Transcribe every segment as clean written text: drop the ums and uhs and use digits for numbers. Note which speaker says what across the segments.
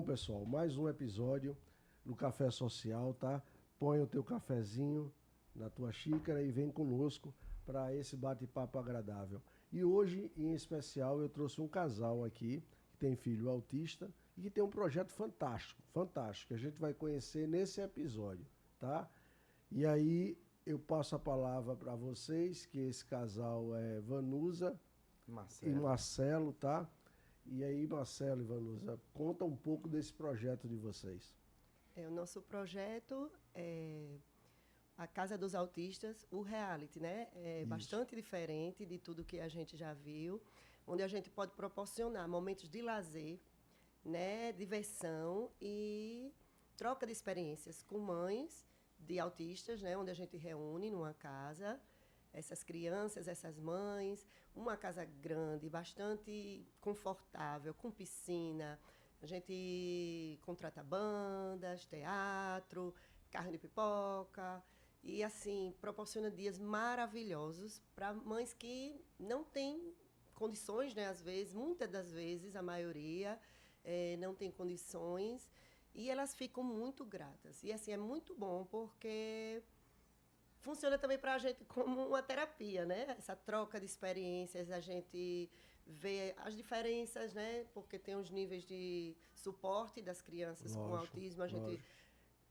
Speaker 1: Bom, pessoal, mais um episódio do Café Social, tá? Põe o teu cafezinho na tua xícara e vem conosco para esse bate-papo agradável. E hoje, em especial, eu trouxe um casal aqui que tem filho autista e que tem um projeto fantástico, fantástico, que a gente vai conhecer nesse episódio, tá? E aí eu passo a palavra para vocês, que esse casal é Vanusa e Marcelo, tá? E aí, Marcelo e Vanusa, conta um pouco desse projeto de vocês.
Speaker 2: O nosso projeto é a Casa dos Autistas, o reality, né? É
Speaker 1: Isso.
Speaker 2: bastante diferente de tudo que a gente já viu, onde a gente pode proporcionar momentos de lazer, né? Diversão e troca de experiências com mães de autistas, né? Onde a gente reúne numa casa essas crianças, essas mães, uma casa grande, bastante confortável, com piscina. A gente contrata bandas, teatro, carne de pipoca e assim proporciona dias maravilhosos para mães que não têm condições, né? Às vezes, muitas das vezes, a maioria não tem condições e elas ficam muito gratas. E assim é muito bom porque funciona também para a gente como uma terapia, né? Essa troca de experiências, a gente vê as diferenças, né? Porque tem os níveis de suporte das crianças com autismo, a gente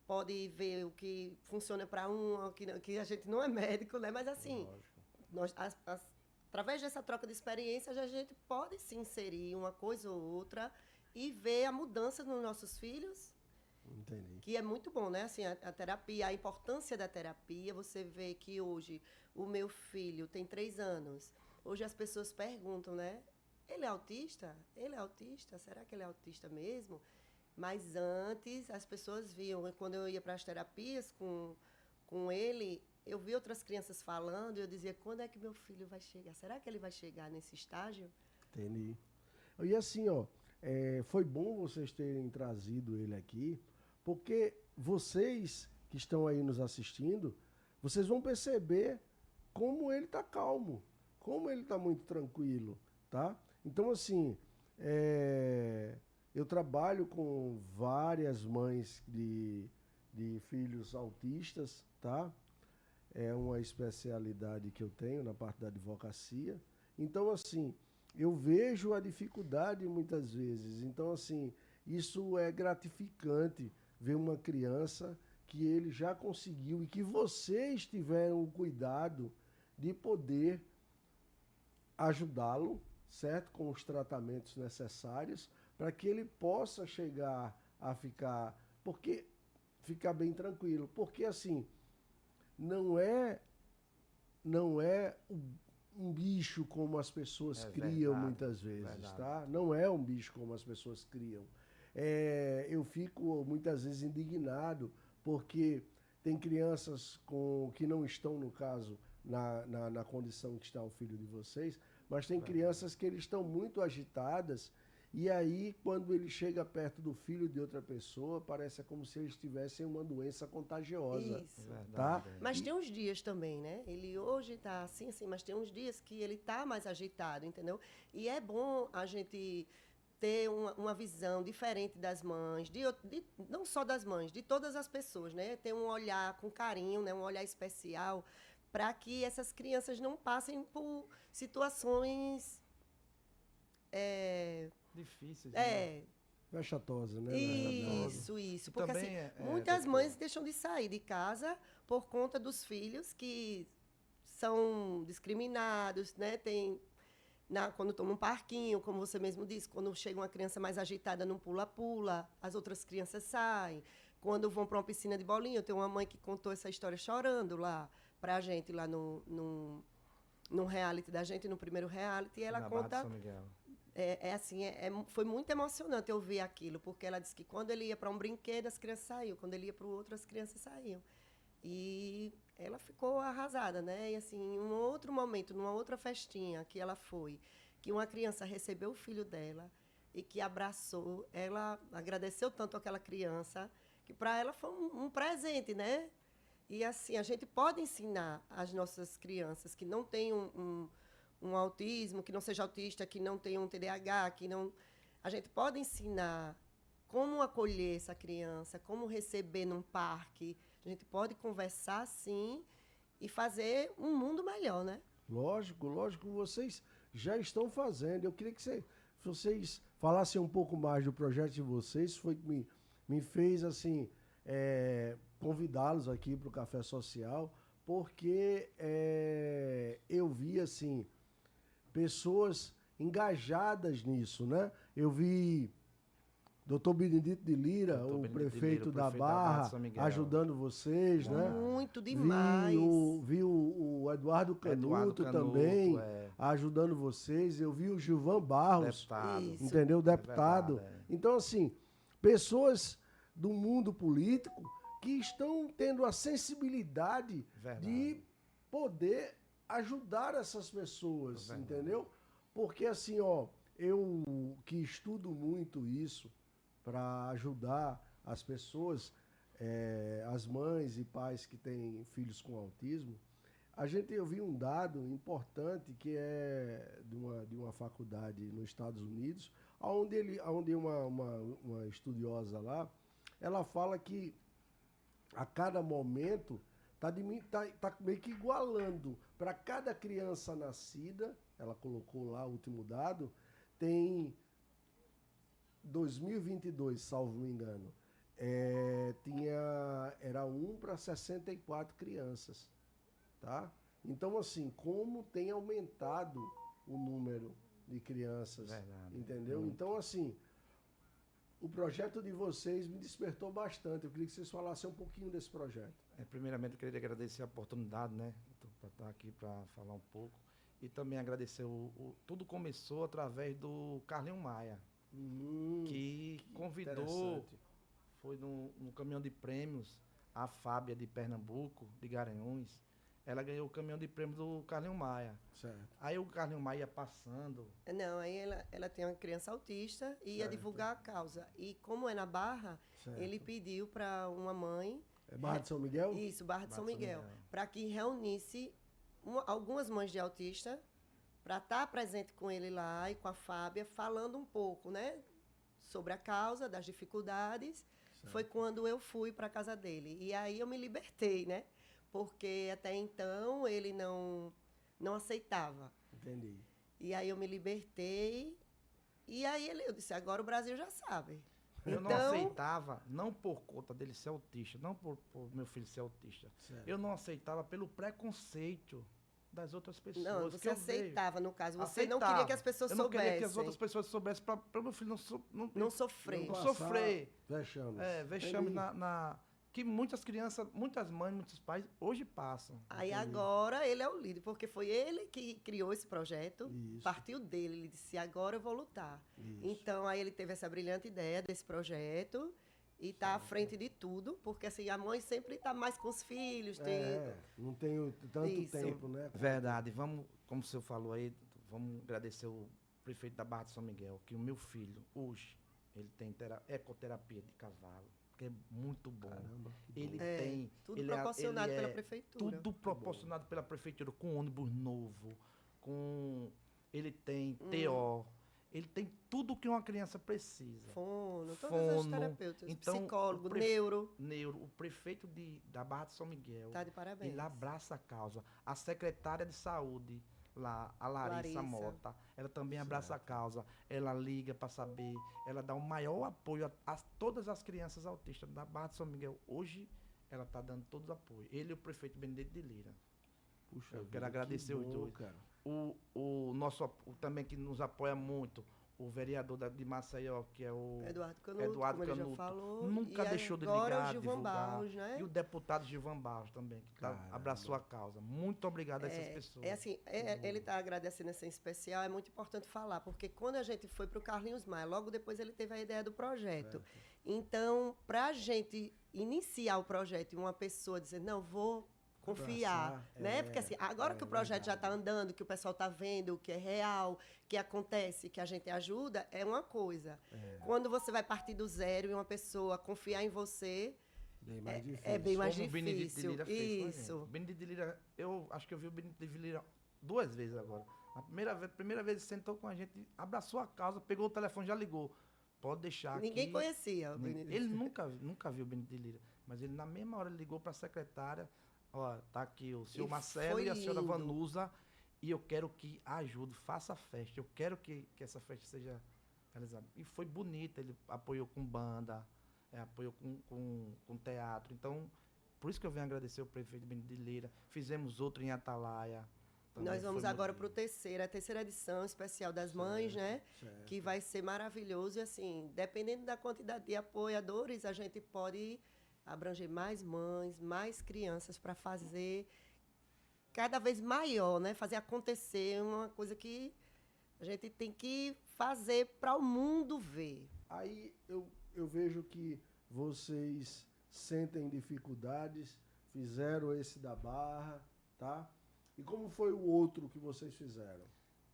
Speaker 2: pode ver o que funciona para um, o que a gente não é médico, né? Mas assim, nós, através dessa troca de experiências, a gente pode se inserir uma coisa ou outra e ver a mudança nos nossos filhos.
Speaker 1: Entendi.
Speaker 2: Que é muito bom, né? Assim, a terapia, a importância da terapia. Você vê que hoje o meu filho tem 3 anos. Hoje as pessoas perguntam, né? Ele é autista? Ele é autista? Será que ele é autista mesmo? Mas antes as pessoas viam. Quando eu ia para as terapias com ele, eu vi outras crianças falando e eu dizia, quando é que meu filho vai chegar? Será que ele vai chegar nesse estágio?
Speaker 1: Entendi. E assim, ó, foi bom vocês terem trazido ele aqui, porque vocês que estão aí nos assistindo, vocês vão perceber como ele tá calmo, como ele tá muito tranquilo, tá? Então, assim, eu trabalho com várias mães de filhos autistas, tá? É uma especialidade que eu tenho na parte da advocacia. Então, assim, eu vejo a dificuldade muitas vezes. Então, assim, isso é gratificante ver uma criança que ele já conseguiu e que vocês tiveram o cuidado de poder ajudá-lo, certo? Com os tratamentos necessários para que ele possa chegar a ficar bem tranquilo. Porque, assim, não é um bicho como as pessoas criam muitas vezes, tá? Não é um bicho como as pessoas criam. Eu fico muitas vezes indignado porque tem crianças que não estão, no caso, na condição que está o filho de vocês, mas tem crianças que eles estão muito agitadas. E aí, quando ele chega perto do filho de outra pessoa, parece como se eles tivessem uma doença contagiosa.
Speaker 2: Isso.
Speaker 1: Tá?
Speaker 2: Mas tem uns dias também, né? Ele hoje tá assim, mas tem uns dias que ele tá mais agitado, entendeu? E é bom a gente ter uma visão diferente das mães, não só das mães, de todas as pessoas, né? Ter um olhar com carinho, né? Um olhar especial para que essas crianças não passem por situações...
Speaker 3: difíceis,
Speaker 2: né?
Speaker 1: Vexatosa, né?
Speaker 2: Isso. Porque assim, muitas mães deixam de sair de casa por conta dos filhos que são discriminados, né? Quando estão num parquinho, como você mesmo disse, quando chega uma criança mais agitada num pula-pula, as outras crianças saem. Quando vão para uma piscina de bolinha, eu tenho uma mãe que contou essa história chorando lá pra gente, lá no reality da gente, no primeiro reality, e ela conta... Foi muito emocionante eu ver aquilo, porque ela disse que quando ele ia para um brinquedo, as crianças saíam, quando ele ia para o outro, as crianças saíam. E ela ficou arrasada, né? E assim, em um outro momento, numa outra festinha que ela foi, que uma criança recebeu o filho dela e que abraçou, ela agradeceu tanto àquela criança, que para ela foi um presente, né? E assim, a gente pode ensinar as nossas crianças que não têm um autismo, que não seja autista, que não tenha um TDAH, que não... A gente pode ensinar como acolher essa criança, como receber num parque. A gente pode conversar, sim, e fazer um mundo melhor, né?
Speaker 1: Lógico, lógico, vocês já estão fazendo. Eu queria que vocês falassem um pouco mais do projeto de vocês. Foi que me fez, assim, convidá-los aqui para o Café Social, porque eu vi, assim, pessoas engajadas nisso, né? Eu vi Dr. Benedito de Lira,
Speaker 3: Dr.
Speaker 1: o
Speaker 3: Benedito de
Speaker 1: prefeito
Speaker 3: Lira,
Speaker 1: da
Speaker 3: prefeito da Barra de
Speaker 1: Barra,
Speaker 3: São Miguel.
Speaker 1: ajudando vocês, né?
Speaker 2: Muito demais.
Speaker 1: Vi o Eduardo Canuto também ajudando vocês. Eu vi o Gilvan Barros,
Speaker 3: Deputado.
Speaker 2: Isso.
Speaker 1: entendeu? Deputado.
Speaker 3: verdade,
Speaker 1: Então, assim, pessoas do mundo político que estão tendo a sensibilidade
Speaker 3: Verdade.
Speaker 1: de poder ajudar essas pessoas,
Speaker 3: Verdade.
Speaker 1: entendeu? Porque, assim, ó, eu que estudo muito isso para ajudar as pessoas, as mães e pais que têm filhos com autismo, eu vi um dado importante que é de uma faculdade nos Estados Unidos, onde uma estudiosa lá, ela fala que a cada momento tá meio que igualando. Para cada criança nascida, ela colocou lá o último dado, tem 2022, salvo me engano, era 1 para 64 crianças, tá? Então, assim, como tem aumentado o número de crianças,
Speaker 3: Verdade.
Speaker 1: entendeu?
Speaker 3: Muito.
Speaker 1: Então, assim, o projeto de vocês me despertou bastante. Eu queria que vocês falassem um pouquinho desse projeto.
Speaker 3: Primeiramente, eu queria agradecer a oportunidade, né? Para estar aqui para falar um pouco. E também agradecer tudo começou através do Carlinho Maia, que convidou,
Speaker 1: interessante.
Speaker 3: foi no caminhão de prêmios, a Fábia de Pernambuco, de Garanhuns. Ela ganhou o caminhão de prêmios do Carlinho Maia.
Speaker 1: Certo.
Speaker 3: Aí o Carlinho Maia ia passando.
Speaker 2: Não, aí ela tem uma criança autista e ia
Speaker 1: Certo.
Speaker 2: divulgar a causa. E como é na Barra,
Speaker 1: Certo.
Speaker 2: ele pediu para uma mãe...
Speaker 1: É Barra de São Miguel?
Speaker 2: Isso, Barra de São Miguel. Para que reunisse algumas mães de autista para estar presente com ele lá e com a Fábia, falando um pouco, né, sobre a causa, das dificuldades.
Speaker 1: Certo.
Speaker 2: Foi quando eu fui para a casa dele. E aí eu me libertei, né? Porque até então ele não aceitava.
Speaker 1: Entendi.
Speaker 2: E aí eu me libertei. E aí eu disse, agora o Brasil já sabe.
Speaker 3: Eu não aceitava, não por conta dele ser autista, não por meu filho ser autista.
Speaker 1: Certo.
Speaker 3: Eu não aceitava pelo preconceito das outras pessoas.
Speaker 2: Não,
Speaker 3: que
Speaker 2: você
Speaker 3: eu
Speaker 2: aceitava, no caso. Você
Speaker 3: Aceitava.
Speaker 2: não queria que as pessoas
Speaker 3: Eu não
Speaker 2: soubessem.
Speaker 3: queria que as outras pessoas soubessem para o meu filho
Speaker 2: Não sofrer.
Speaker 3: Não sofrer.
Speaker 1: Vexames.
Speaker 3: Vexame
Speaker 1: Entendi.
Speaker 3: que muitas crianças, muitas mães, muitos pais hoje passam.
Speaker 2: Aí
Speaker 1: Entendi.
Speaker 2: agora ele é o líder, porque foi ele que criou esse projeto,
Speaker 1: Isso.
Speaker 2: partiu dele, ele disse, agora eu vou lutar.
Speaker 1: Isso.
Speaker 2: Então aí ele teve essa brilhante ideia desse projeto e está à frente de tudo, porque assim, a mãe sempre está mais com os filhos,
Speaker 1: Não tenho tanto
Speaker 2: Isso.
Speaker 1: tempo, né?
Speaker 3: Verdade. Vamos, como o senhor falou aí, vamos agradecer o prefeito da Barra de São Miguel, que o meu filho, hoje, ele tem ecoterapia de cavalo, que é muito bom.
Speaker 1: Caramba, que
Speaker 3: Ele
Speaker 1: bom.
Speaker 3: tem...
Speaker 2: tudo
Speaker 3: ele
Speaker 2: proporcionado
Speaker 3: ele
Speaker 2: pela prefeitura.
Speaker 3: Tudo proporcionado pela prefeitura, com ônibus novo, ele tem TO, ele tem tudo que uma criança precisa.
Speaker 2: Fono, todas as terapeutas,
Speaker 3: Então,
Speaker 2: psicólogo,
Speaker 3: o
Speaker 2: neuro.
Speaker 3: O prefeito da Barra de São Miguel,
Speaker 2: Tá de parabéns.
Speaker 3: ele abraça a causa. A secretária de saúde lá, a Larissa Mota, ela também abraça a causa. Ela liga para saber, ela dá o maior apoio a todas as crianças autistas da Barra de São Miguel. Hoje, ela está dando todo o apoio. Ele e o prefeito Benedito de Lira.
Speaker 1: Puxa
Speaker 3: Eu
Speaker 1: vida,
Speaker 3: quero agradecer
Speaker 1: que
Speaker 3: os
Speaker 1: bom,
Speaker 3: dois.
Speaker 1: cara.
Speaker 3: Também que nos apoia muito, o vereador de Maceió, que é o
Speaker 2: Eduardo Canuto,
Speaker 3: Eduardo
Speaker 2: como ele já
Speaker 3: Canuto,
Speaker 2: falou.
Speaker 3: nunca
Speaker 2: e
Speaker 3: deixou de
Speaker 2: agora
Speaker 3: ligar,
Speaker 2: o Gilvan
Speaker 3: divulgar.
Speaker 2: Barros, né?
Speaker 3: E o deputado Gilvan Barros também, que
Speaker 1: Caramba.
Speaker 3: abraçou a causa. Muito obrigado a essas pessoas.
Speaker 2: É assim, ele está agradecendo essa em especial, é muito importante falar, porque quando a gente foi para o Carlinhos Maia, logo depois ele teve a ideia do projeto.
Speaker 1: Certo.
Speaker 2: Então, para a gente iniciar o projeto e uma pessoa dizer, não, vou confiar,
Speaker 1: Abraçar,
Speaker 2: né? Porque assim, agora que o projeto já está andando, que o pessoal está vendo, que é real, que acontece, que a gente ajuda, é uma coisa. Quando você vai partir do zero e uma pessoa confiar em você,
Speaker 1: Bem mais difícil.
Speaker 2: é bem mais
Speaker 3: Como o Benedito de
Speaker 2: difícil.
Speaker 3: Lira fez com a gente.
Speaker 2: Isso.
Speaker 3: O Benedito de Lira, eu acho que eu vi o Benedito de Lira 2 vezes agora. A primeira vez ele sentou com a gente, abraçou a causa, pegou o telefone, já ligou. pode deixar
Speaker 2: Ninguém
Speaker 3: aqui.
Speaker 2: conhecia o Benedito.
Speaker 3: Ele nunca viu o Benedito de Lira, mas ele na mesma hora ele ligou para a secretária, ó, tá aqui o senhor
Speaker 2: E
Speaker 3: Marcelo
Speaker 2: foi
Speaker 3: e a senhora
Speaker 2: lindo.
Speaker 3: Vanusa, e eu quero que ajude, faça a festa, eu quero que essa festa seja realizada. E foi bonita, ele apoiou com banda, apoiou com teatro, então, por isso que eu venho agradecer o prefeito Benedito de Lira. Fizemos outro em Atalaia. também
Speaker 2: Nós vamos
Speaker 3: foi
Speaker 2: agora
Speaker 3: muito
Speaker 2: para a terceira edição especial das mães, né?
Speaker 1: Certo.
Speaker 2: Que vai ser maravilhoso. E assim, dependendo da quantidade de apoiadores, a gente pode abranger mais mães, mais crianças para fazer cada vez maior, né? Fazer acontecer uma coisa que a gente tem que fazer para o mundo ver.
Speaker 1: Aí eu vejo que vocês sentem dificuldades, fizeram esse da Barra, tá? E como foi o outro que vocês fizeram?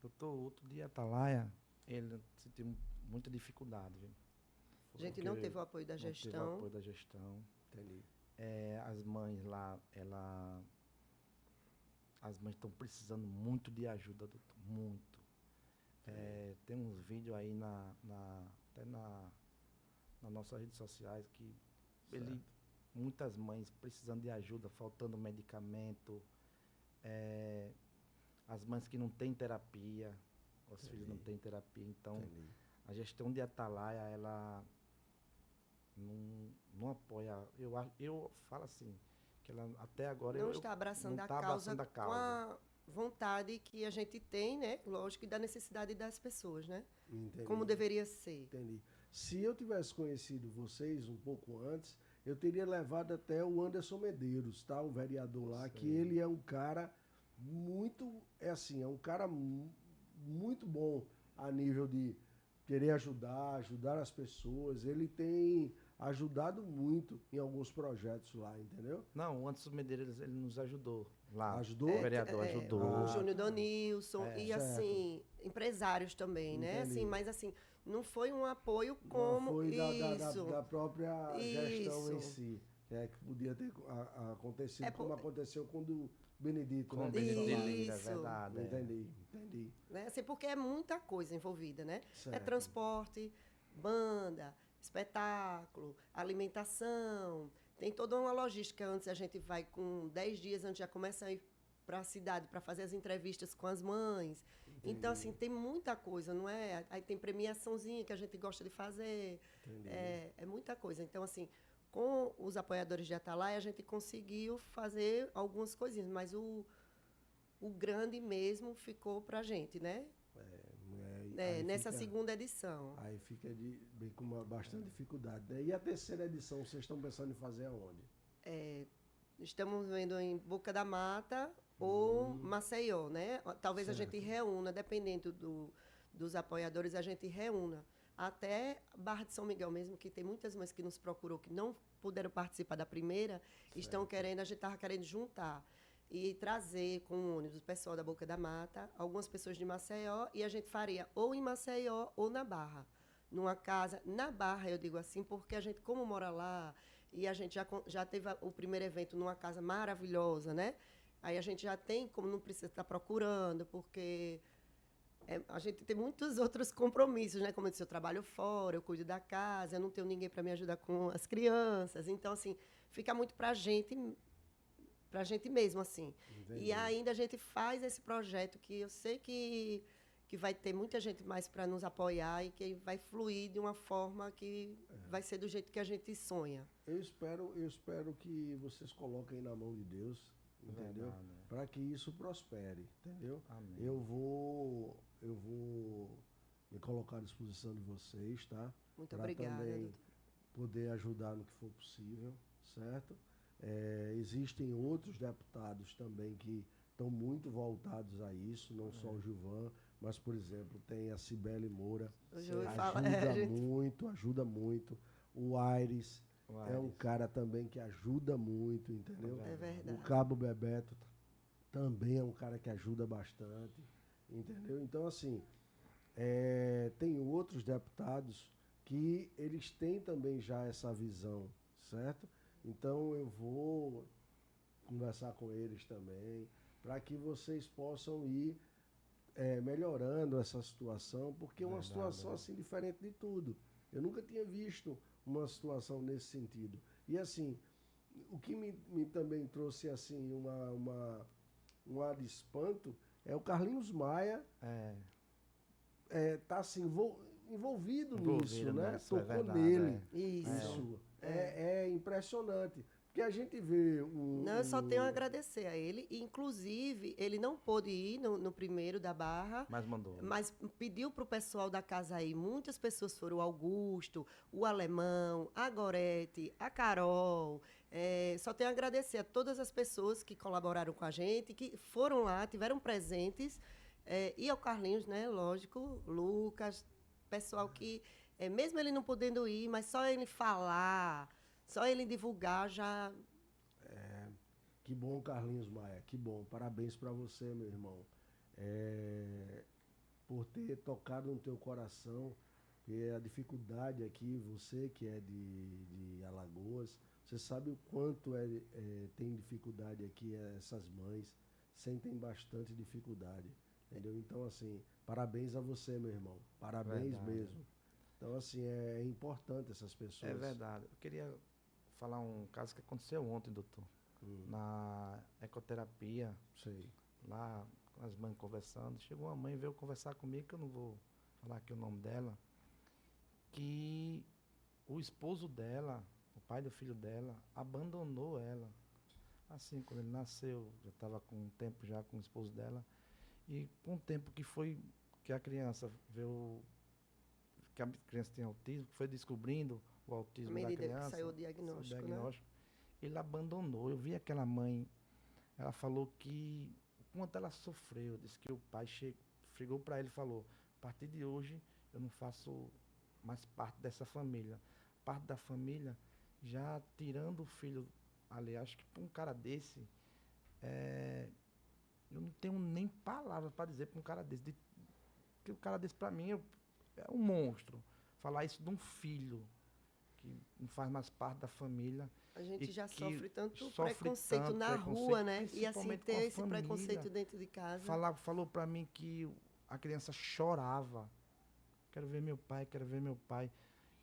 Speaker 3: Doutor, outro dia Atalaia, ele sentiu muita dificuldade, viu?
Speaker 2: A gente
Speaker 3: Porque
Speaker 2: não teve o apoio da
Speaker 3: não teve o
Speaker 2: gestão.
Speaker 3: apoio da gestão.
Speaker 1: Entendi.
Speaker 3: As mães lá, as mães estão precisando muito de ajuda, doutor, muito. Tem uns vídeos aí até nas nossas redes sociais que muitas mães precisando de ajuda, faltando medicamento, as mães que não têm terapia, os filhos não têm terapia, então
Speaker 1: Entendi.
Speaker 3: a gestão de Atalaia, ela não apoia. Eu falo assim, que ela até agora
Speaker 2: Não está abraçando
Speaker 3: não
Speaker 2: a
Speaker 3: tá
Speaker 2: causa
Speaker 3: abraçando a
Speaker 2: com
Speaker 3: causa.
Speaker 2: a vontade que a gente tem, né? Lógico, e da necessidade das pessoas, né?
Speaker 1: Entendi.
Speaker 2: Como deveria ser.
Speaker 1: Entendi. Se eu tivesse conhecido vocês um pouco antes, eu teria levado até o Anderson Medeiros, tá? O vereador lá, que ele é um cara muito, é um cara muito bom a nível de querer ajudar as pessoas. Ele tem ajudado muito em alguns projetos lá, entendeu?
Speaker 3: Não, o Anderson Medeiros, ele nos ajudou lá.
Speaker 1: Ajudou?
Speaker 3: O vereador ajudou.
Speaker 2: O
Speaker 1: Ah,
Speaker 2: Júnior Donilson e
Speaker 1: certo.
Speaker 2: assim, empresários também, né?
Speaker 1: Entendi.
Speaker 2: Assim, mas assim, não foi um apoio
Speaker 1: Não
Speaker 2: como
Speaker 1: foi
Speaker 2: isso.
Speaker 1: da própria gestão em
Speaker 2: Isso.
Speaker 1: si. Que podia ter acontecido
Speaker 2: É
Speaker 1: como aconteceu com o do Benedito,
Speaker 3: Com
Speaker 1: né?
Speaker 3: o Benedito de Lira, é
Speaker 2: Isso.
Speaker 3: verdade.
Speaker 1: Entendi.
Speaker 2: Né? Assim, porque é muita coisa envolvida, né? É
Speaker 1: Certo.
Speaker 2: transporte, banda, espetáculo, alimentação. Tem toda uma logística. Antes a gente vai com 10 dias antes, já começa a ir para a cidade para fazer as entrevistas com as mães. Então, assim, tem muita coisa, não é? Aí tem premiaçãozinha que a gente gosta de fazer.
Speaker 1: Entendi.
Speaker 2: É muita coisa. Então, assim, com os apoiadores de Atalaia, a gente conseguiu fazer algumas coisinhas, mas o grande mesmo ficou pra gente, né?
Speaker 1: Aí
Speaker 2: Nessa
Speaker 1: fica-
Speaker 2: segunda edição.
Speaker 1: Aí fica bem com bastante dificuldade, né? E a terceira edição, vocês estão pensando em fazer aonde?
Speaker 2: Estamos vendo em Boca da Mata ou Maceió, né? Talvez a gente reúna, dependendo dos apoiadores, a gente reúna. Até Barra de São Miguel mesmo, que tem muitas mães que nos procurou, que não puderam participar da primeira, estão querendo, a gente estava querendo juntar e trazer com o ônibus o pessoal da Boca da Mata, algumas pessoas de Maceió, e a gente faria ou em Maceió ou na Barra. Numa casa, na Barra, eu digo assim, porque a gente, como mora lá, e a gente já teve o primeiro evento numa casa maravilhosa, né? Aí a gente já tem, como não precisa estar procurando, porque a gente tem muitos outros compromissos, né? Como eu disse, eu trabalho fora, eu cuido da casa, eu não tenho ninguém para me ajudar com as crianças. Então, assim, fica muito pra gente mesmo, assim.
Speaker 1: Entendi.
Speaker 2: E ainda a gente faz esse projeto que eu sei que vai ter muita gente mais para nos apoiar e que vai fluir de uma forma que vai ser do jeito que a gente sonha.
Speaker 1: Eu espero que vocês coloquem na mão de Deus, entendeu?
Speaker 3: Verdade.
Speaker 1: Para que isso prospere, entendeu?
Speaker 3: Amém.
Speaker 1: Eu vou me colocar à disposição de vocês, tá?
Speaker 2: Muito
Speaker 1: Pra
Speaker 2: obrigada,
Speaker 1: também
Speaker 2: doutor.
Speaker 1: poder ajudar no que for possível, certo? Existem outros deputados também que estão muito voltados a isso, não só o Gilvan, mas, por exemplo, tem a Cibele Moura,
Speaker 2: O Júlio fala, a gente-
Speaker 1: ajuda muito. O Aires
Speaker 3: O
Speaker 1: é um
Speaker 3: Aires.
Speaker 1: cara também que ajuda muito, entendeu?
Speaker 2: É verdade.
Speaker 1: O Cabo Bebeto também é um cara que ajuda bastante, entendeu? Então, assim, tem outros deputados que eles têm também já essa visão, certo? Então, eu vou conversar com eles também, para que vocês possam ir melhorando essa situação, porque é uma
Speaker 3: Verdade,
Speaker 1: situação
Speaker 3: né?
Speaker 1: assim diferente de tudo, Eu nunca tinha visto uma situação nesse sentido. E assim, o que me também trouxe assim um ar de espanto é o Carlinhos Maia tá assim, envolvido nisso, né?
Speaker 3: nessa,
Speaker 1: Tocou
Speaker 3: verdade,
Speaker 1: nele.
Speaker 2: Isso.
Speaker 1: É impressionante. Porque a gente vê
Speaker 2: Não, eu só tenho a agradecer a ele. E, inclusive, ele não pôde ir no primeiro da Barra,
Speaker 3: Mas mandou.
Speaker 2: mas pediu para o pessoal da casa aí. Muitas pessoas foram, o Augusto, o Alemão, a Gorete, a Carol. Só tenho a agradecer a todas as pessoas que colaboraram com a gente, que foram lá, tiveram presentes. E ao Carlinhos, né? Lógico, Lucas, pessoal que, mesmo ele não podendo ir, mas só ele falar, só ele divulgar já.
Speaker 1: Que bom, Carlinhos Maia, que bom. Parabéns para você, meu irmão. Por ter tocado no teu coração, e a dificuldade aqui, você que é de Alagoas, você sabe o quanto tem dificuldade aqui, essas mães sentem bastante dificuldade, entendeu? Então, assim, parabéns a você, meu irmão. Parabéns
Speaker 3: Verdade.
Speaker 1: mesmo. Então, assim, é importante essas pessoas.
Speaker 3: É verdade. Eu queria falar um caso que aconteceu ontem, doutor. Na ecoterapia,
Speaker 1: Sei.
Speaker 3: lá com as mães conversando, chegou uma mãe e veio conversar comigo, que eu não vou falar aqui o nome dela, que o esposo dela, o pai do filho dela, abandonou ela. Assim, quando ele nasceu, já estava com um tempo já com o esposo dela, e com o tempo que a criança veio, que a criança tem autismo, que foi descobrindo o
Speaker 2: À
Speaker 3: autismo da
Speaker 2: medida que
Speaker 3: criança,
Speaker 2: saiu o diagnóstico, né?
Speaker 3: ele abandonou. Eu vi aquela mãe, ela falou que o quanto ela sofreu, disse que o pai chegou para ele e falou: a partir de hoje eu não faço mais parte dessa família. Parte da família, já tirando o filho ali. Acho que para um cara desse, eu não tenho nem palavras para dizer para um cara desse. Que o cara desse para mim é um monstro. Falar isso de um filho que não faz mais parte da família.
Speaker 2: A gente já
Speaker 3: que
Speaker 2: sofre tanto
Speaker 3: sofre
Speaker 2: preconceito
Speaker 3: tanto
Speaker 2: na
Speaker 3: preconceito,
Speaker 2: rua, né? E assim,
Speaker 3: principalmente com
Speaker 2: ter
Speaker 3: a
Speaker 2: esse
Speaker 3: família.
Speaker 2: preconceito dentro de casa.
Speaker 3: Falou para mim que a criança chorava. Quero ver meu pai, quero ver meu pai.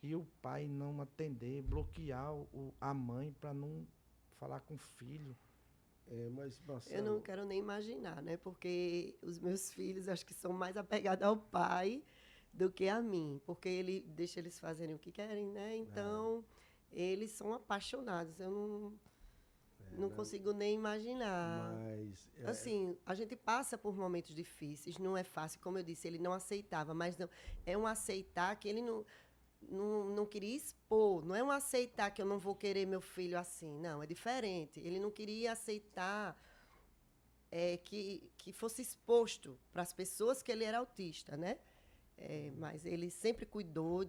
Speaker 3: E o pai não atender, bloquear a mãe para não falar com o filho.
Speaker 1: Mas,
Speaker 2: Eu
Speaker 1: Marcelo,
Speaker 2: não quero nem imaginar, né? Porque os meus filhos, acho que são mais apegados ao pai do que a mim. Porque ele deixa eles fazerem o que querem, né? Então, eles são apaixonados. Eu não consigo nem imaginar.
Speaker 1: mas
Speaker 2: Assim, a gente passa por momentos difíceis, não é fácil. Como eu disse, ele não aceitava, mas não, é um aceitar que ele não queria expor. Não é um aceitar que eu não vou querer meu filho assim. Não, é diferente. Ele não queria aceitar que fosse exposto para as pessoas que ele era autista, né? Mas ele sempre cuidou,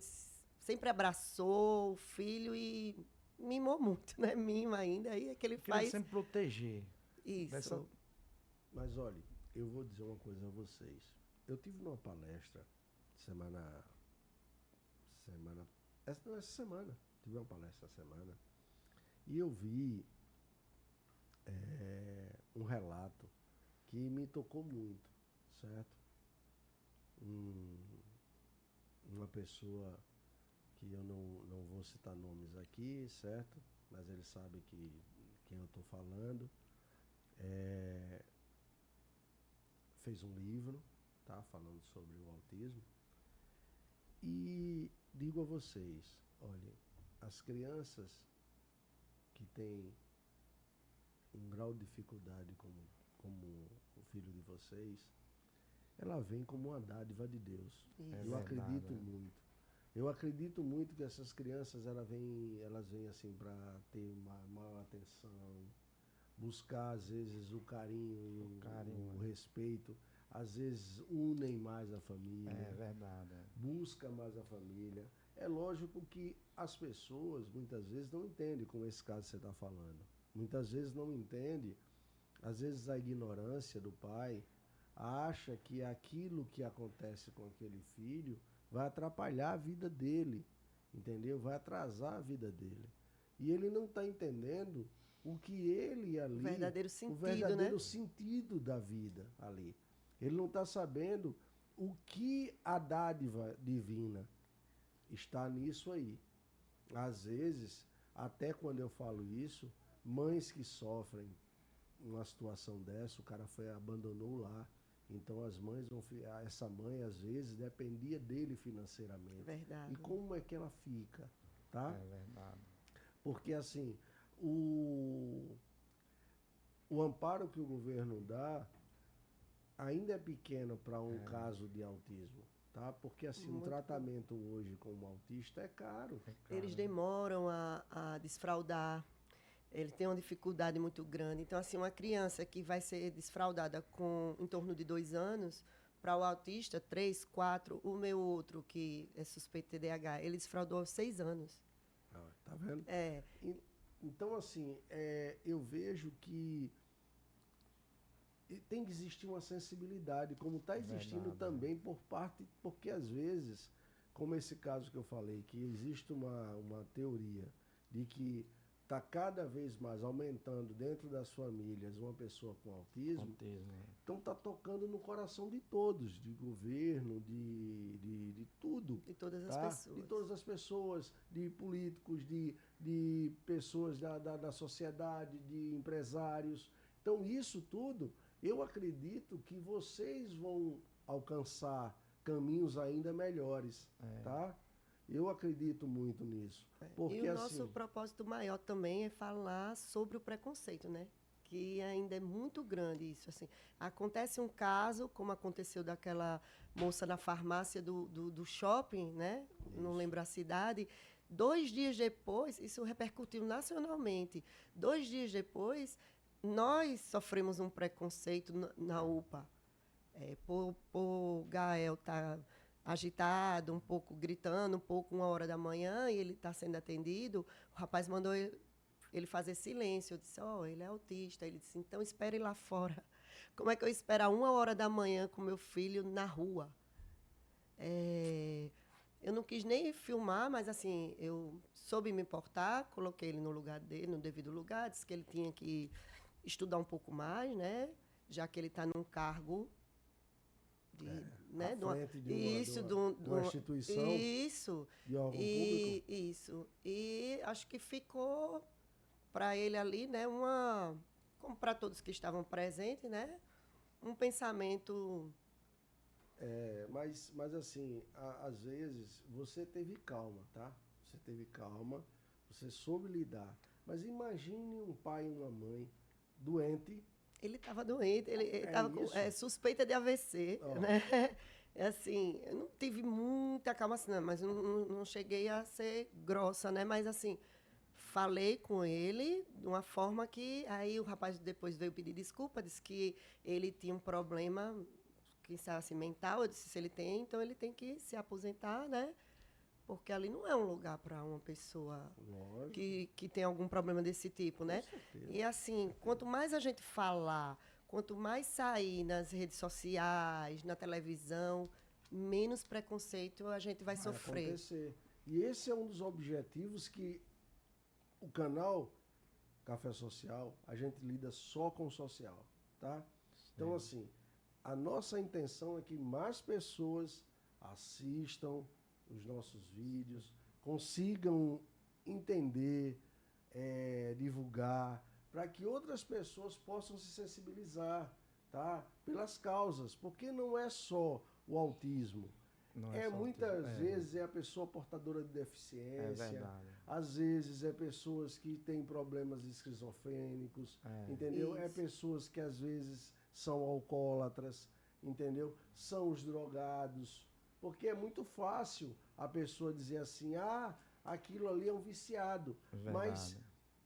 Speaker 2: sempre abraçou o filho e mimou muito, né? Mima ainda. Aí é que ele
Speaker 3: Queria
Speaker 2: faz
Speaker 3: sempre proteger.
Speaker 2: isso.
Speaker 1: Mas olha, eu vou dizer uma coisa a vocês. Eu tive numa palestra essa semana, tive uma palestra essa semana, e eu vi um relato que me tocou muito, certo? Uma pessoa que eu não vou citar nomes aqui, certo? Mas ele sabe quem eu estou falando. Fez um livro, tá? Falando sobre o autismo. E digo a vocês, olhem, as crianças que têm um grau de dificuldade como o filho de vocês, ela vem como uma dádiva de Deus.
Speaker 2: Isso.
Speaker 1: Eu acredito muito. Eu acredito muito que essas crianças elas vêm assim para ter uma maior atenção, buscar às vezes o carinho e o respeito, às vezes unem mais a família.
Speaker 3: É verdade.
Speaker 1: Busca mais a família. É lógico que as pessoas muitas vezes não entendem, como esse caso que você está falando. Muitas vezes não entende, às vezes a ignorância do pai acha que aquilo que acontece com aquele filho vai atrapalhar a vida dele, entendeu? Vai atrasar a vida dele. E ele não está entendendo o que ele ali...
Speaker 2: O verdadeiro sentido,
Speaker 1: o verdadeiro
Speaker 2: né?
Speaker 1: sentido da vida ali. Ele não está sabendo o que a dádiva divina está nisso aí. Às vezes, até quando eu falo isso, mães que sofrem uma situação dessa, o cara abandonou o lar. Então as mães essa mãe às vezes dependia dele financeiramente.
Speaker 2: Verdade.
Speaker 1: E como é que ela fica, tá?
Speaker 3: É verdade.
Speaker 1: Porque assim, o amparo que o governo dá ainda é pequeno para um caso de autismo, tá? Porque assim, um tratamento hoje com um autista é caro.
Speaker 2: Eles demoram a desfraldar, ele tem uma dificuldade muito grande. Então, assim, uma criança que vai ser desfraldada com em torno de 2 anos, para o autista, 3, 4, o meu outro, que é suspeito de TDAH, ele desfraudou aos 6 anos.
Speaker 1: Tá vendo?
Speaker 2: É.
Speaker 1: Então, assim, eu vejo que tem que existir uma sensibilidade, como está existindo também por parte, porque às vezes, como esse caso que eu falei, que existe uma teoria de que está cada vez mais aumentando dentro das famílias uma pessoa com autismo. Então está tocando no coração de todos, de governo, de tudo.
Speaker 2: De todas as pessoas.
Speaker 1: De todas as pessoas, de políticos, de pessoas da sociedade, de empresários. Então isso tudo, eu acredito que vocês vão alcançar caminhos ainda melhores, tá? Eu acredito muito nisso. Porque,
Speaker 2: e o nosso propósito maior também é falar sobre o preconceito, né? Que ainda é muito grande isso. Assim, acontece um caso, como aconteceu daquela moça na farmácia do shopping, né? Isso. Não lembro a cidade. 2 dias depois, isso repercutiu nacionalmente. 2 dias depois, nós sofremos um preconceito na UPA. Por Gael estar agitado, um pouco gritando, um pouco 1h da manhã, e ele está sendo atendido, o rapaz mandou ele fazer silêncio. Eu disse, ele é autista. Ele disse, então espere lá fora. Como é que eu espero 1h da manhã com meu filho na rua? Eu não quis nem filmar, mas assim, eu soube me importar, coloquei ele no lugar dele, no devido lugar, disse que ele tinha que estudar um pouco mais, né? Já que ele está num cargo
Speaker 1: à frente de uma instituição, de órgão público.
Speaker 2: Isso. E acho que ficou para ele ali, né, como para todos que estavam presentes, né, um pensamento.
Speaker 1: Mas assim, às vezes você teve calma, tá? Você teve calma, você soube lidar. Mas imagine um pai e uma mãe doente.
Speaker 2: Ele estava doente, ele estava com suspeita de AVC, né? Assim, eu não tive muita calma assim, mas não cheguei a ser grossa, né? Mas assim, falei com ele de uma forma que... Aí o rapaz depois veio pedir desculpa, disse que ele tinha um problema, quem sabe assim, mental. Eu disse, se ele tem, então ele tem que se aposentar, né? Porque ali não é um lugar para uma pessoa que tem algum problema desse tipo, né? E assim, quanto mais a gente falar, quanto mais sair nas redes sociais, na televisão, menos preconceito a gente vai sofrer.
Speaker 1: Acontecer. E esse é um dos objetivos que o canal Café Social, a gente lida só com o social, tá? Sim. Então, assim, a nossa intenção é que mais pessoas assistam os nossos vídeos, consigam entender, divulgar, para que outras pessoas possam se sensibilizar, tá? Pelas causas, porque não é só o autismo. Muitas vezes é a pessoa portadora de deficiência, às vezes é pessoas que têm problemas esquizofrênicos, entendeu? Isso. É pessoas que às vezes são alcoólatras, entendeu? São os drogados. Porque é muito fácil a pessoa dizer assim, aquilo ali é um viciado. Verdade. Mas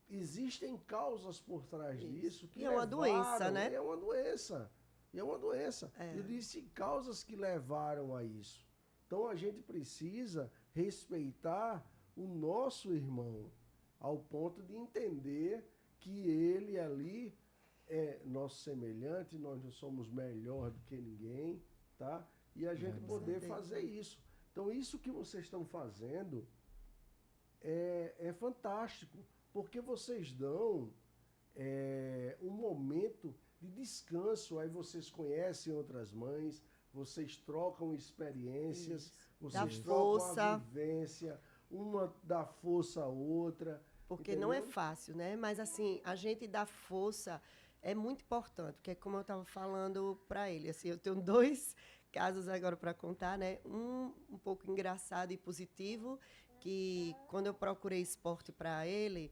Speaker 1: existem causas por trás disso que
Speaker 2: é uma doença, né?
Speaker 1: É uma doença. Eu disse causas que levaram a isso. Então a gente precisa respeitar o nosso irmão, ao ponto de entender que ele ali é nosso semelhante, nós não somos melhor do que ninguém, tá? E a gente poder fazer isso. Então, isso que vocês estão fazendo é fantástico, porque vocês dão um momento de descanso. Aí vocês conhecem outras mães, vocês trocam experiências,
Speaker 2: Isso.
Speaker 1: vocês
Speaker 2: Dá
Speaker 1: trocam
Speaker 2: força.
Speaker 1: a vivência, uma dá força à outra.
Speaker 2: Porque não é
Speaker 1: entendeu?
Speaker 2: fácil, né? Mas, assim, a gente dá força é muito importante, porque é como eu estava falando para ele, assim, eu tenho dois casos agora para contar, né? Um pouco engraçado e positivo, que quando eu procurei esporte para ele,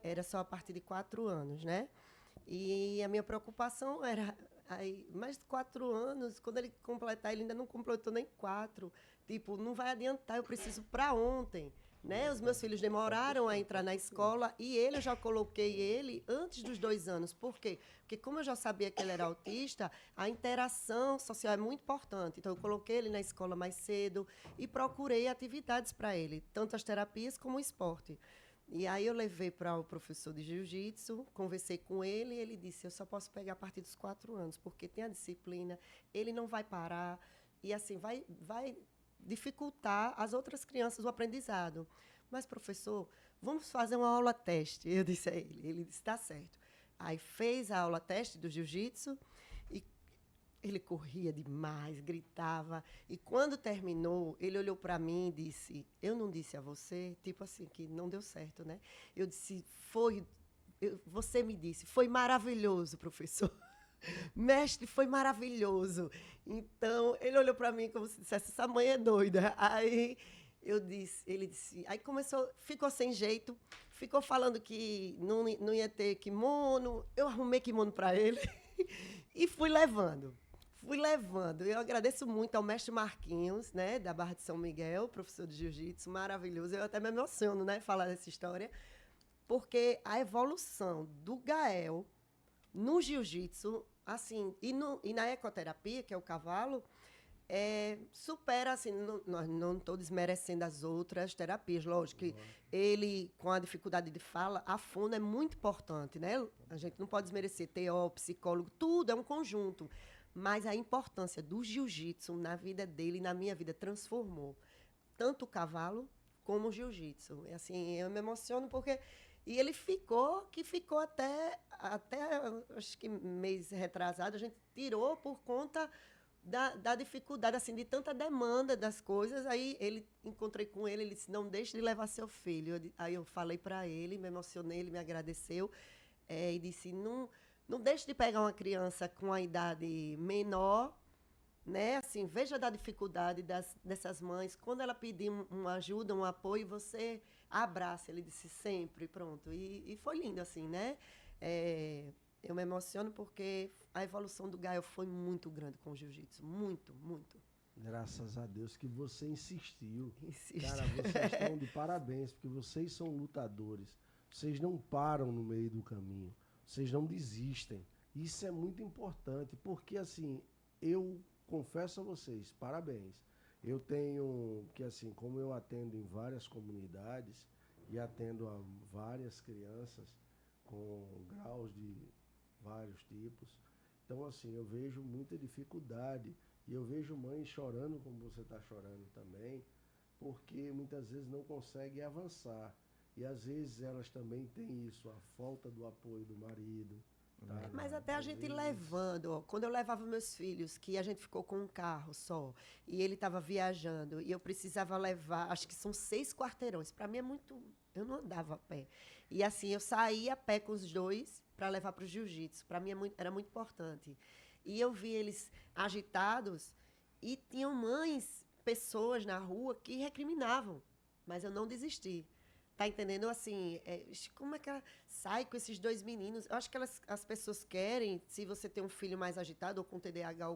Speaker 2: era só a partir de 4 anos, né? E a minha preocupação era, aí, mais de 4 anos, quando ele completar, ele ainda não completou nem 4. Tipo, não vai adiantar, eu preciso para ontem. Né? Os meus filhos demoraram a entrar na escola e eu já coloquei ele antes dos 2 anos. Por quê? Porque como eu já sabia que ele era autista, a interação social é muito importante. Então, eu coloquei ele na escola mais cedo e procurei atividades para ele, tanto as terapias como o esporte. E aí eu levei para o professor de jiu-jitsu, conversei com ele e ele disse, eu só posso pegar a partir dos 4 anos, porque tem a disciplina, ele não vai parar e assim vai dificultar as outras crianças o aprendizado. Mas, professor, vamos fazer uma aula teste. Eu disse a ele disse, tá certo. Aí fez a aula teste do jiu-jitsu e ele corria demais, gritava. E quando terminou, ele olhou para mim e disse, eu não disse a você, tipo assim, que não deu certo, né? Eu disse, você me disse, foi maravilhoso, professor. Mestre, foi maravilhoso. Então, ele olhou para mim como se dissesse, essa mãe é doida. Aí ele disse, aí ficou sem jeito, ficou falando que não ia ter kimono. Eu arrumei kimono para ele e fui levando. Eu agradeço muito ao mestre Marquinhos, né, da Barra de São Miguel, professor de jiu-jitsu, maravilhoso. Eu até me emociono, né, falar dessa história, porque a evolução do Gael no jiu-jitsu, assim, e na ecoterapia, que é o cavalo, supera, assim, não estou desmerecendo as outras terapias, lógico que ele, com a dificuldade de fala, a fono é muito importante, né? A gente não pode desmerecer TO, psicólogo, tudo é um conjunto, mas a importância do jiu-jitsu na vida dele e na minha vida transformou tanto o cavalo como o jiu-jitsu. Assim, eu me emociono porque... E ele ficou até acho que mês retrasado, a gente tirou por conta da dificuldade, assim, de tanta demanda das coisas. Aí encontrei com ele disse, não deixe de levar seu filho. Aí eu falei para ele, me emocionei, ele me agradeceu e disse, não deixe de pegar uma criança com a idade menor, né? Assim, veja da dificuldade dessas mães. Quando ela pedir uma ajuda, um apoio, você abraça. Ele disse sempre, pronto. E foi lindo, assim, né? Eu me emociono porque a evolução do Gael foi muito grande com o jiu-jitsu. Muito, muito.
Speaker 1: Graças a Deus que você insistiu.
Speaker 2: Insiste.
Speaker 1: Cara, vocês estão de parabéns, porque vocês são lutadores. Vocês não param no meio do caminho. Vocês não desistem. Isso é muito importante, porque assim, eu confesso a vocês, parabéns. Eu tenho, que assim, como eu atendo em várias comunidades e atendo a várias crianças com graus de vários tipos, então assim, eu vejo muita dificuldade e eu vejo mães chorando como você está chorando também, porque muitas vezes não conseguem avançar. E às vezes elas também têm isso, a falta do apoio do marido. Tá?
Speaker 2: Mas até a gente levando, ó, quando eu levava meus filhos, que a gente ficou com um carro só, e ele estava viajando, e eu precisava levar, acho que são 6 quarteirões, para mim é muito, eu não andava a pé. E assim, eu saía a pé com os dois para levar para o jiu-jitsu, para mim era muito importante. E eu vi eles agitados, e tinham mães, pessoas na rua que recriminavam, mas eu não desisti. Tá entendendo? Assim, como é que ela sai com esses 2 meninos? Eu acho que as pessoas querem, se você tem um filho mais agitado, ou com TDAH,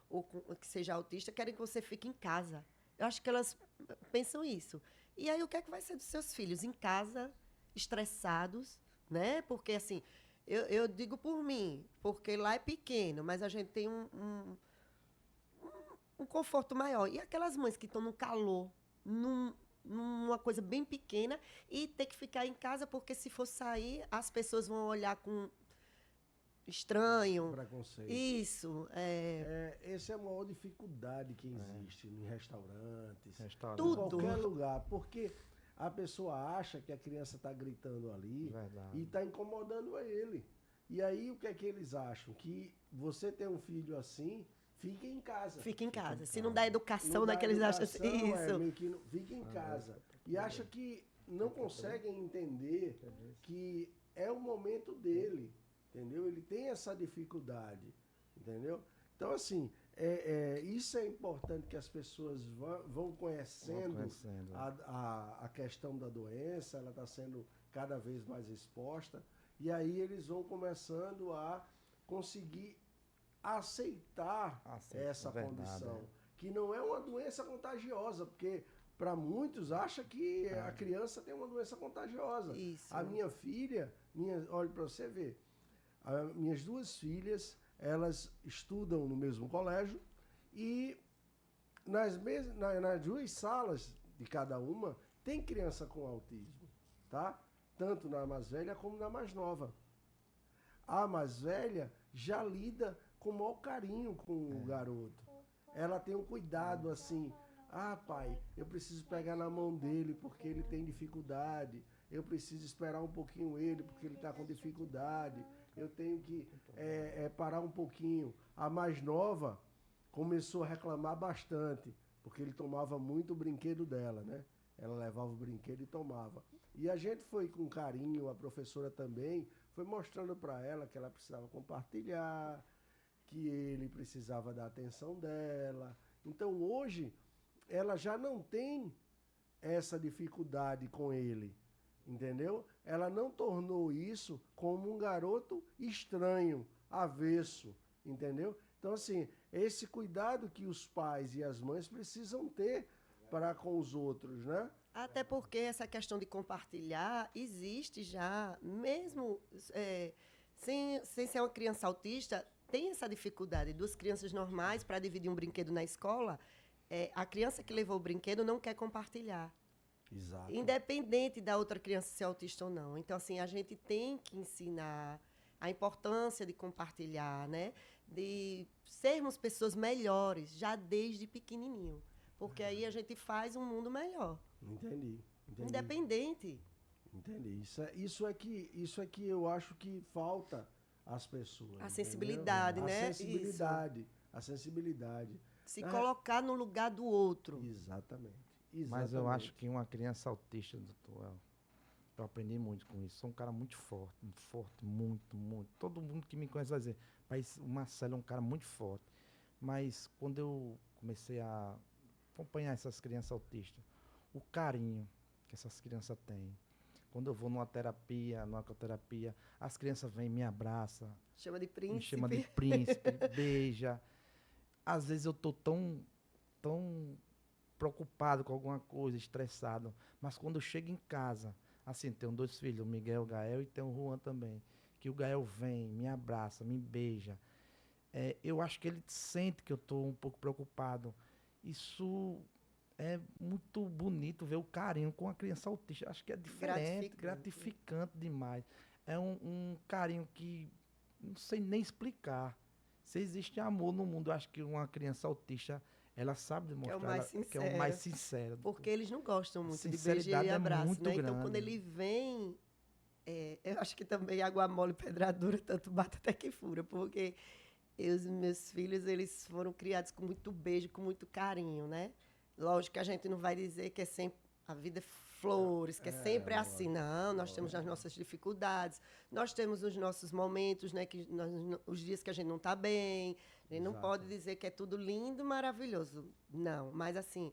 Speaker 2: ou que seja autista, querem que você fique em casa. Eu acho que elas pensam isso. E aí, o que é que vai ser dos seus filhos? Em casa, estressados, né? Porque, assim, eu digo por mim, porque lá é pequeno, mas a gente tem um conforto maior. E aquelas mães que estão no calor, numa coisa bem pequena e ter que ficar em casa porque se for sair as pessoas vão olhar com estranho.
Speaker 1: Preconceito.
Speaker 2: Isso.
Speaker 1: Essa é a maior dificuldade que existe em restaurantes,
Speaker 2: Tudo.
Speaker 1: em qualquer lugar, porque a pessoa acha que a criança está gritando ali e está incomodando ele. E aí o que é que eles acham? Que você ter um filho assim fique em casa.
Speaker 2: Fica em casa.
Speaker 3: em
Speaker 2: Se não
Speaker 3: casa.
Speaker 2: dá educação
Speaker 1: Não dá
Speaker 2: naqueles acham assim,
Speaker 1: educação,
Speaker 2: isso.
Speaker 1: meio que fica em casa. E acha que não conseguem entender que é o momento dele, entendeu? Ele tem essa dificuldade, entendeu? Então, assim, isso é importante que as pessoas vão conhecendo a questão da doença, ela está sendo cada vez mais exposta, e aí eles vão começando a conseguir aceitar essa condição, que não é uma doença contagiosa, porque para muitos acha que a criança tem uma doença contagiosa.
Speaker 2: Isso.
Speaker 1: A minha filha, olha para você ver, minhas duas filhas, elas estudam no mesmo colégio e nas duas salas de cada uma tem criança com autismo, tá? Tanto na mais velha como na mais nova. A mais velha já lida com o maior carinho com o garoto. Ela tem um cuidado assim, pai, eu preciso pegar na mão dele porque ele tem dificuldade, eu preciso esperar um pouquinho ele porque ele está com dificuldade, eu tenho que parar um pouquinho. A mais nova começou a reclamar bastante, porque ele tomava muito o brinquedo dela, né? Ela levava o brinquedo e tomava. E a gente foi com carinho, a professora também, foi mostrando para ela que ela precisava compartilhar, que ele precisava da atenção dela. Então hoje ela já não tem essa dificuldade com ele, entendeu? Ela não tornou isso como um garoto estranho, avesso, entendeu? Então, assim, esse cuidado que os pais e as mães precisam ter para com os outros, né?
Speaker 2: Até porque essa questão de compartilhar existe já, mesmo sem ser uma criança autista, tem essa dificuldade. Duas crianças normais, para dividir um brinquedo na escola, a criança que levou o brinquedo não quer compartilhar.
Speaker 1: Exato.
Speaker 2: Independente da outra criança ser autista ou não. Então, assim, a gente tem que ensinar a importância de compartilhar, né? De sermos pessoas melhores, já desde pequenininho. Porque aí a gente faz um mundo melhor.
Speaker 1: Entendi.
Speaker 2: Independente.
Speaker 1: Entendi. Isso é que eu acho que falta às pessoas.
Speaker 2: A sensibilidade,
Speaker 1: entendeu?
Speaker 2: né?
Speaker 1: A sensibilidade.
Speaker 2: Se colocar no lugar do outro.
Speaker 1: Exatamente.
Speaker 3: Mas eu acho que uma criança autista, doutor, eu aprendi muito com isso. Sou um cara muito forte, muito, muito. Todo mundo que me conhece vai dizer, mas o Marcelo é um cara muito forte. Mas quando eu comecei a acompanhar essas crianças autistas, o carinho que essas crianças têm. Quando eu vou numa terapia, numa ecoterapia, as crianças vêm, me abraçam.
Speaker 2: Chama de príncipe.
Speaker 3: Me chama de príncipe, beija. Às vezes eu tô tão preocupado com alguma coisa, estressado. Mas quando eu chego em casa, assim, tenho 2 filhos, o Miguel e o Gael, e tem o Juan também. Que o Gael vem, me abraça, me beija. Eu acho que ele sente que eu estou um pouco preocupado. Isso é muito bonito ver o carinho com a criança autista. Acho que é diferente, gratificante demais. É um carinho que não sei nem explicar. Se existe amor no mundo, eu acho que uma criança autista, ela sabe demonstrar que é o mais sincero.
Speaker 2: Porque eles não gostam muito de beijo e abraço,
Speaker 3: muito
Speaker 2: né?
Speaker 3: grande.
Speaker 2: Então, quando ele vem, eu acho que também água mole, pedra dura, tanto bate até que fura, porque os meus filhos, eles foram criados com muito beijo, com muito carinho, né? Lógico que a gente não vai dizer que é sempre a vida é flores, que é sempre assim. Não, nós temos as nossas dificuldades, nós temos os nossos momentos, né? Os dias que a gente não está bem, a gente não pode dizer que é tudo lindo, maravilhoso. Não, mas assim,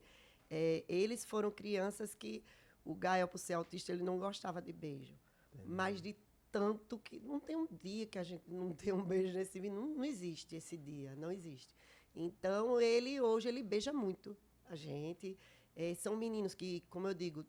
Speaker 2: eles foram crianças que o Gael, por ser autista, ele não gostava de beijo. Entendi. Mas de tanto que não tem um dia que a gente não tem um beijo nesse vídeo, não existe esse dia, não existe. Então, hoje ele beija muito a gente. São meninos que, como eu digo,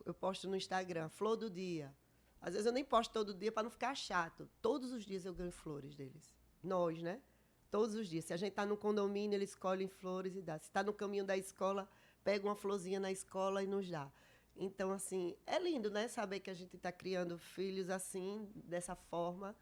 Speaker 2: eu posto no Instagram, flor do dia. Às vezes eu nem posto todo dia para não ficar chato. Todos os dias eu ganho flores deles. Nós, né? Todos os dias. Se a gente está no condomínio, eles escolhem flores e dá. Se está no caminho da escola, pega uma florzinha na escola e nos dá. Então, assim, é lindo, né? Saber que a gente está criando filhos assim, dessa forma.